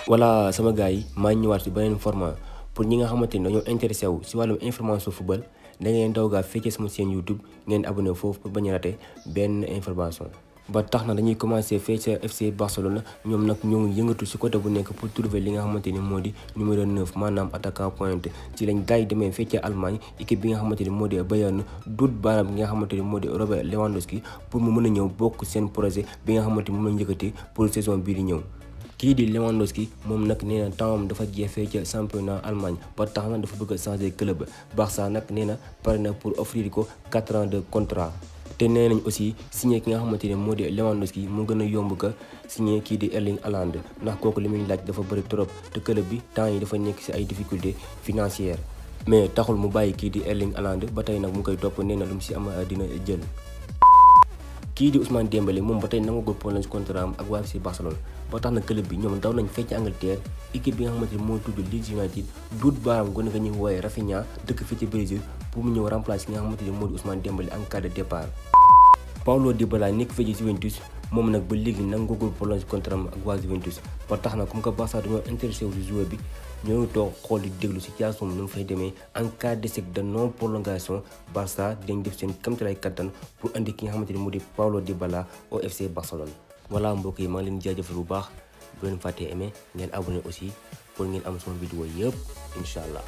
voilà sama gars yi maa ngi ñëwaat si beneen format pour ñi nga xamante ni dañoo intéressé wu si wàllum information football da ngeen daw gaa fekkee sama chaîne YouTube ngeen abonné foofu pour bañ a raté benn information. ba tax na dañuy commencé fee ca FC Barcelone ñoom nag ñoo ngi yëngatu si côté bu nekk pour trouver li nga xamante ni moo di numéro 9 maanaam attaquant pointe ci lañ gars yi demee fee ca Allemagne équipe bi nga xamante ni moo di Bayern dut baaraam bi nga xamante ni moo di Robert Lewandowski pour mu mën a ñëw bokk seen projet bi nga xamante ni moom lañ yëkkati pour saison bii di ñëw. kii di Lewandowski moom nag nee na tempsam dafa jeexee ca championnat Allemagne ba tax na dafa bëgg a changer club Barça nag nee na pare na pour offrir ko 4 ans de contrat. te nee nañ aussi signé ki nga xamante ne moo di Lewandowski mu gën a yomb ka signé kii di Erling Haaland ndax kooku li muy laaj dafa bëri trop te club bi temps yi dafa nekk ci ay difficultés financières mais taxul mu bàyyi kii di Erling Haaland ba tey nag mu koy topp nee na lu mu ci am dina jël. kii di Ousmane Dembélé moom ba tey nangagul prolongé contrat am ak waa FC Barcelone ba tax na club bi ñoom daw nañ fecc Angleterre équipe bi nga xamante ni moo tudd Leeds United duut baaraam gone nga ñuy woowee Rafinha dëkk fii ci Brésil pour mu ñëw remplacer ki nga xamante ni moo di Ousmane Dembélé en cas de départ. Paulo Dybala nekk fii ci Juventus moom nag ba léegi nangagul prolongé contrat am ak waa Juventus ba tax na comme que Barça dañoo intéressé wu si joueur bi ñoo ngi toog xool di déglu situation bi nu mu fay demee en cas d'échec de non prolongation Barça dañ def seen kamtalaay kattan pour andi ki nga xamante ni moo di Paulo Dybala au FC Barcelone. voilà mbokk yi maa ngi leen jaajëfal bu baax bu leen fàttee aimé ngeen abonné aussi pour ngeen am sama vidéo yëpp incha allah.